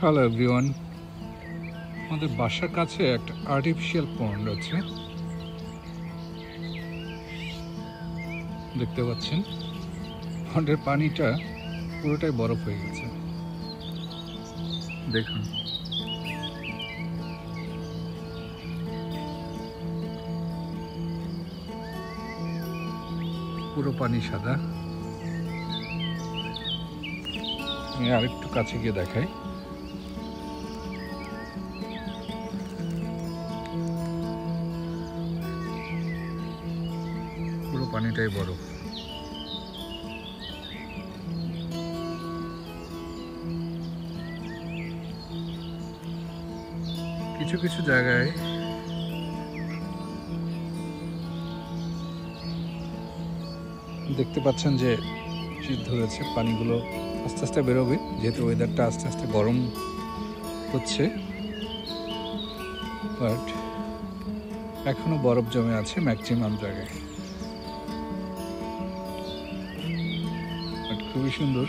Hello everyone, আমাদের বাসার কাছে একটা আর্টিফিশিয়াল পন্ড আছে, দেখতে পাচ্ছেন। পন্ডের পানিটা পুরোটাই বরফ হয়ে গেছে, দেখুন। পুরো পানি সাদা। আমি আরেকটু কাছে গিয়ে দেখাই। পুরো পানিটাই বরফ। কিছু কিছু জায়গায় দেখতে পাচ্ছেন যে শীত ধরেছে, পানিগুলো আস্তে আস্তে বেরোবে, যেহেতু ওয়েদারটা আস্তে আস্তে গরম হচ্ছে। বাট এখনো বরফ জমে আছে ম্যাক্সিমাম জায়গায়। বাট খুবই সুন্দর।